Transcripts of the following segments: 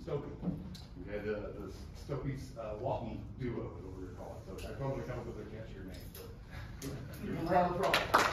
Stokey. We had the Stokey's walking duo, is what we were calling. So I told them to come up with a catchier name. So give them a round of applause.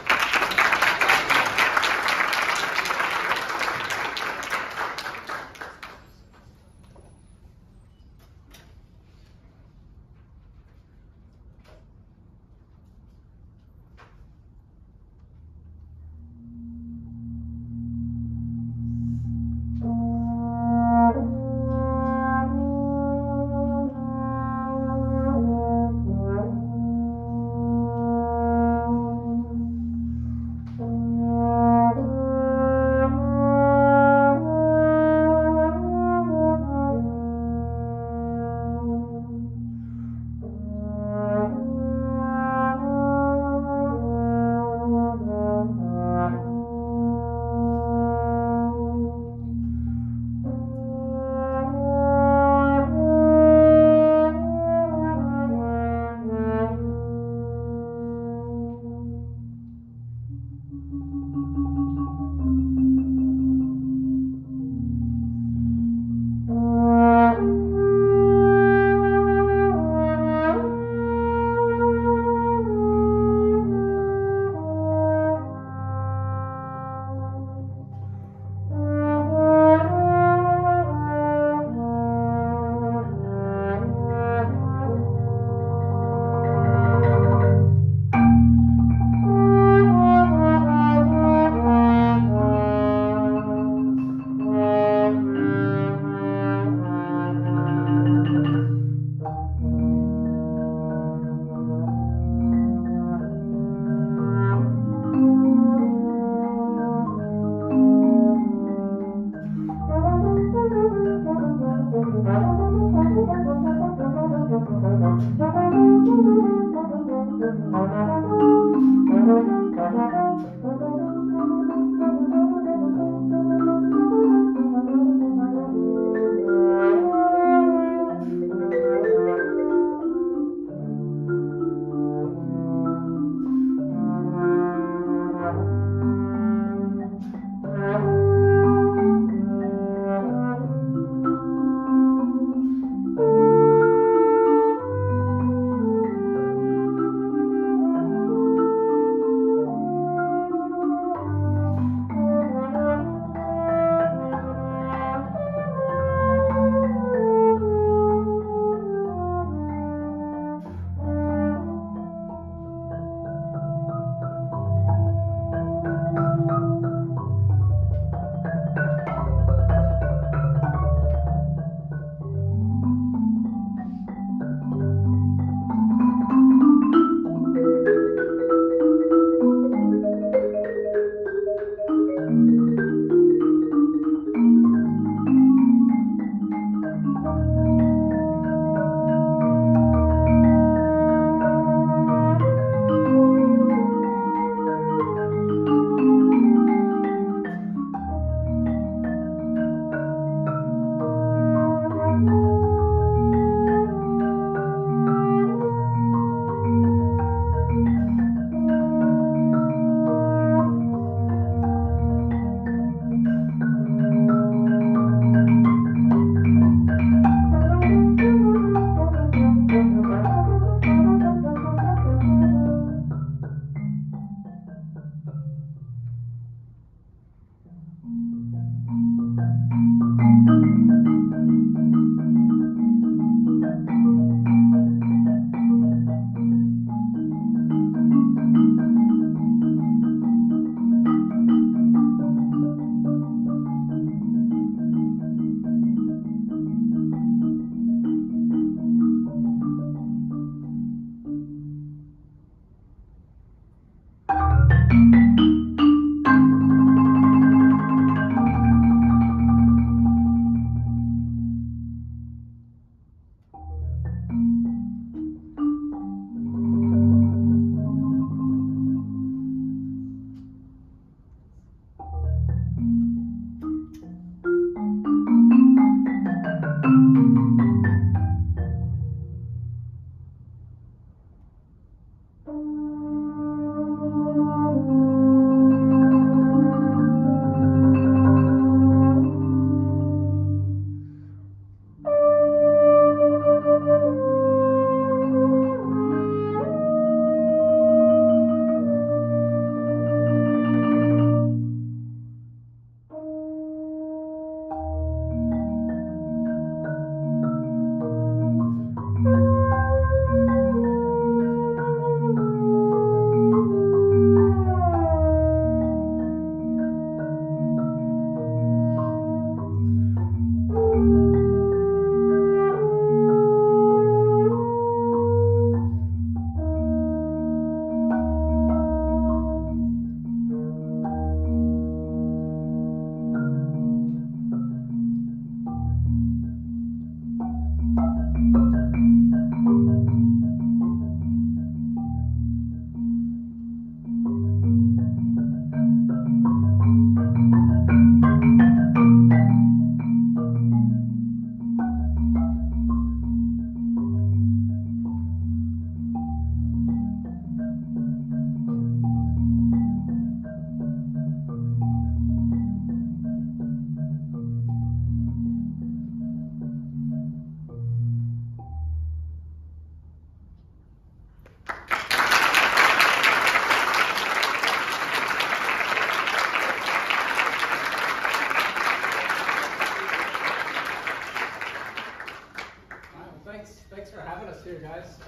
having us here, guys.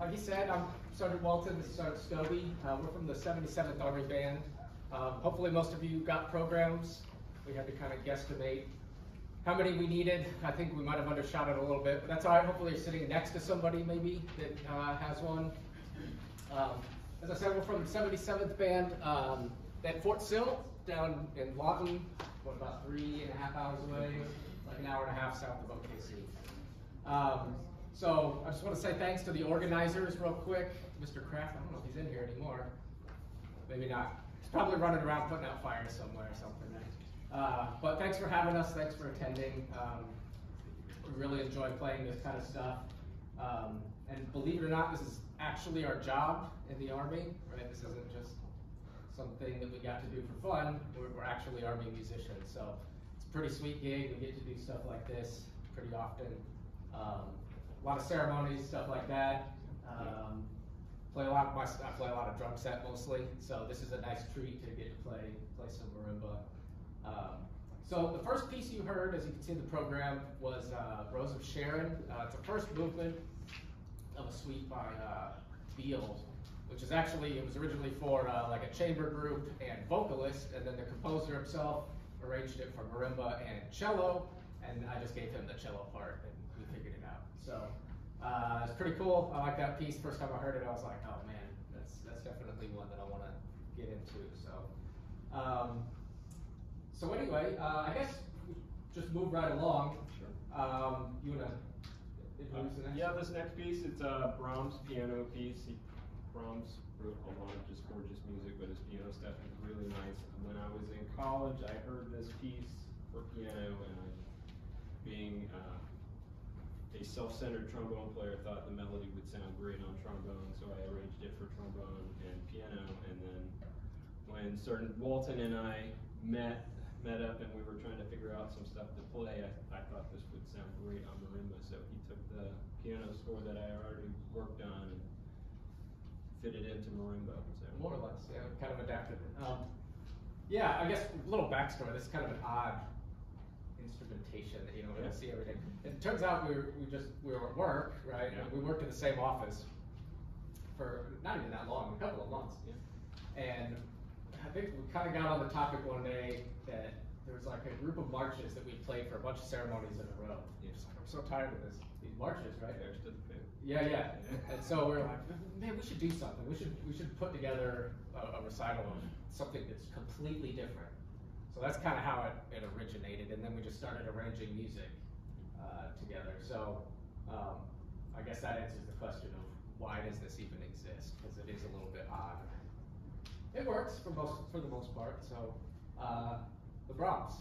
Like he said, I'm Sergeant Walton, this is Sergeant Scobie. We're from the 77th Army Band. Hopefully most of you got programs. We had to kind of guesstimate how many we needed. I think we might have undershot it a little bit, but that's all right. Hopefully you're sitting next to somebody maybe that has one. As I said, we're from the 77th Band at Fort Sill down in Lawton, about 3.5 hours away, like an hour and a half south of OKC. So I just want to say thanks to the organizers real quick. Mr. Kraft, I don't know if he's in here anymore. Maybe not. He's probably running around putting out fires somewhere or something. But thanks for having us. Thanks for attending. We really enjoy playing this kind of stuff. And believe it or not, this is actually our job in the Army, right? This isn't just something that we got to do for fun. We're actually Army musicians. So it's a pretty sweet gig. We get to do stuff like this pretty often. A lot of ceremonies, stuff like that. I play a lot of drum set mostly. So this is a nice treat to get to play some marimba. So the first piece you heard, as you can see in the program, was Rose of Sharon. It's the first movement of a suite by Beale, which is actually, it was originally for like a chamber group and vocalist, and then the composer himself arranged it for marimba and cello, and I just gave him the cello part, and we figured it out. So it's pretty cool. I like that piece. First time I heard it, I was like, oh man, that's definitely one that I want to get into. So anyway, I guess we just move right along. Sure. You want to introduce the next? Yeah, this next piece, it's a Brahms piano piece. Brahms wrote a lot of just gorgeous music, but his piano stuff is really nice. When I was in college, I heard this piece for piano, and being a self-centered trombone player, thought the melody would sound great on trombone, so I arranged it for trombone and piano. And then when Sergeant Walton and I met up and we were trying to figure out some stuff to play, I thought this would sound great on marimba, so he took the piano score that I already worked on and fit it into marimba. So. More or less, yeah, kind of adapted it. Yeah, I guess a little backstory. This is kind of an odd instrumentation that we don't see everything. It turns out we were at work, right? Yeah. We worked in the same office for not even that long, a couple of months. Yeah. And I think we kind of got on the topic one day that there was like a group of marches that we played for a bunch of ceremonies in a row. Just like, I'm so tired of these marches, right? Yeah. And so we were like, man, we should do something. We should put together a recital of something that's completely different. So that's kind of how it originated, and then we just started arranging music together. So I guess that answers the question of why does this even exist? Because it is a little bit odd. It works for the most part. So the Brahms.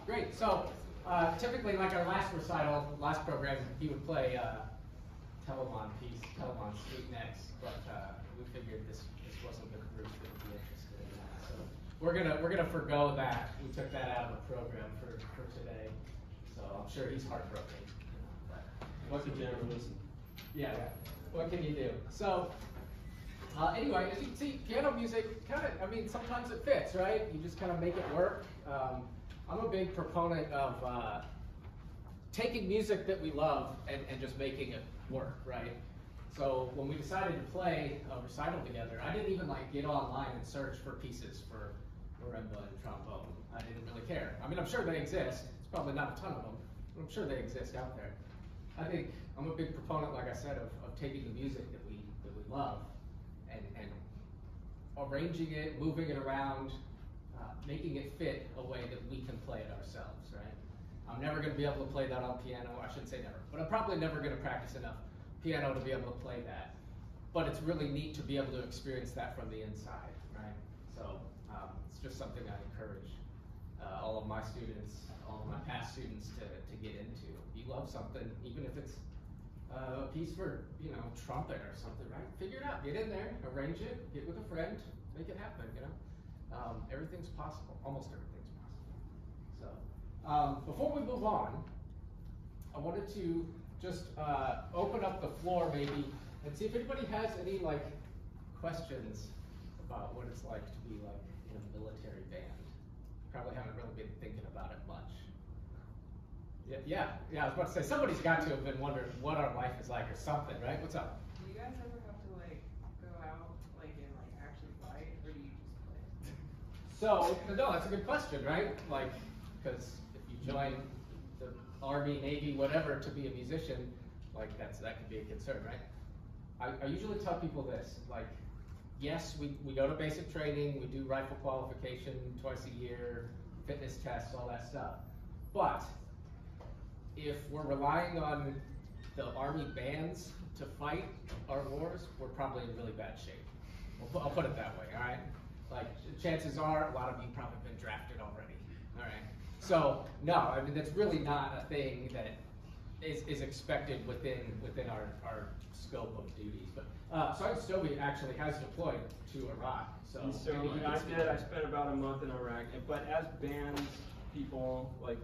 Great. So typically, like our last recital, last program, he would play Telemon piece, Telemon Suite next, but we figured this wasn't the group that would be interested in that. So we're gonna forgo that. We took that out of the program for today. So I'm sure he's heartbroken. But What's the general listen? yeah. What can you do? So anyway, as you can see, piano music kind of, I mean, sometimes it fits, right? You just kind of make it work. I'm a big proponent of taking music that we love and just making it work, right? So when we decided to play a recital together, I didn't even like get online and search for pieces for marimba and trombone. I didn't really care. I mean, I'm sure they exist. It's probably not a ton of them, but I'm sure they exist out there. I think I'm a big proponent, like I said, of taking the music that we love and arranging it, moving it around, making it fit a way that we can play it ourselves, right? I'm never going to be able to play that on piano. I shouldn't say never, but I'm probably never going to practice enough piano to be able to play that. But it's really neat to be able to experience that from the inside, right? So it's just something I encourage all of my students, all of my past students to get into. If you love something, even if it's a piece for, you know, trumpet or something, right? Figure it out, get in there, arrange it, get with a friend, make it happen, you know? Everything's possible, almost everything's possible. So, before we move on, I wanted to just open up the floor maybe and see if anybody has any like questions about what it's like to be like in a military band. Probably haven't really been thinking about it much. Yeah, I was about to say, somebody's got to have been wondering what our life is like or something, right? What's up? Do you guys ever have to like go out like and like actually fight, or do you just play? So, no, that's a good question, right? Like, because if you join the Army, Navy, whatever, to be a musician, like that could be a concern, right? I usually tell people this, like, yes, we go to basic training, we do rifle qualification twice a year, fitness tests, all that stuff. But if we're relying on the Army bands to fight our wars, we're probably in really bad shape. I'll put it that way, all right? Like, chances are, a lot of you probably been drafted already, all right? So, no, I mean, that's really not a thing that is expected within our scope of duties. But Sergeant Stobie actually has deployed to Iraq, so maybe he can speak. I spent about a month in Iraq, but as bands people, like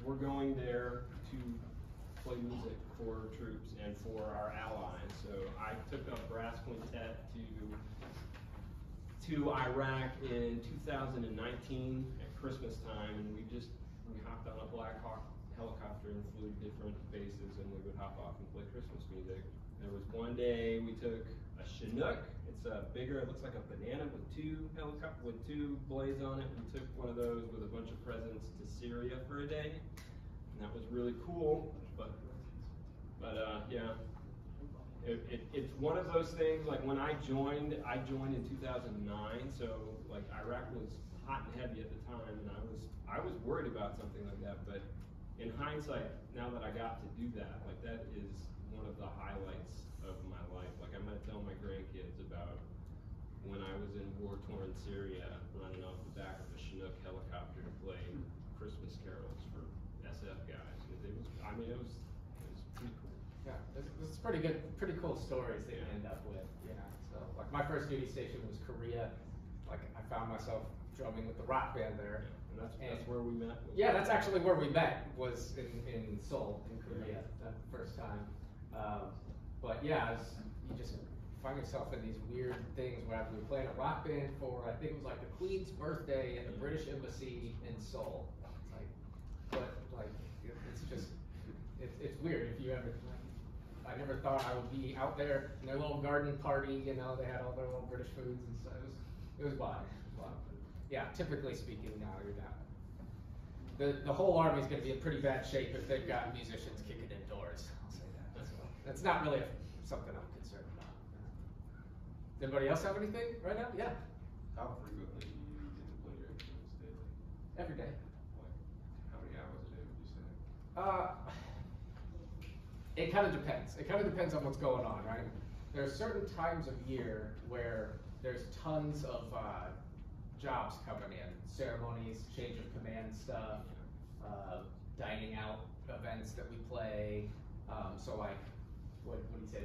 we're going there to play music for troops and for our allies. So I took a brass quintet to Iraq in 2019 at Christmas time, and we hopped on a Black Hawk helicopter and flew to different bases, and we would hop off and play Christmas music. There was one day we took a Chinook. It's bigger. It looks like a banana with two blades on it. We took one of those with a bunch of presents to Syria for a day, and that was really cool. But yeah, it's one of those things. Like when I joined in 2009. So like Iraq was hot and heavy at the time, and I was worried about something like that. But in hindsight, now that I got to do that, like that is one of the highlights of my life. Like I'm gonna tell my grandkids about when I was in war-torn Syria, running off the back of a Chinook helicopter to play Christmas carols for SF guys. It was pretty cool. Yeah, it's pretty cool stories that you end up with. Yeah. So like my first duty station was Korea. Like I found myself drumming with the rock band there. And that's where we met. Yeah, that's actually where we met, was in Seoul, in Korea, that first time. But yeah, you just find yourself in these weird things where we were playing a rock band for, I think it was like the Queen's birthday at the British Embassy in Seoul. It's like, but like, it's just, it's weird if you ever, I never thought I would be out there in their little garden party, you know, they had all their little British foods and stuff. It was wild. Yeah, typically speaking, now you're not. The whole army's gonna be in pretty bad shape if they've got musicians kicking indoors. I'll say that. That's not really something I'm concerned about. Does anybody else have anything right now? Yeah. How frequently do you get to play your instruments daily? Every day. Like, how many hours a day would you say? It kind of depends. It kind of depends on what's going on, right? There are certain times of year where there's tons of jobs coming in, ceremonies, change of command stuff, dining out events that we play. So like, what do you say?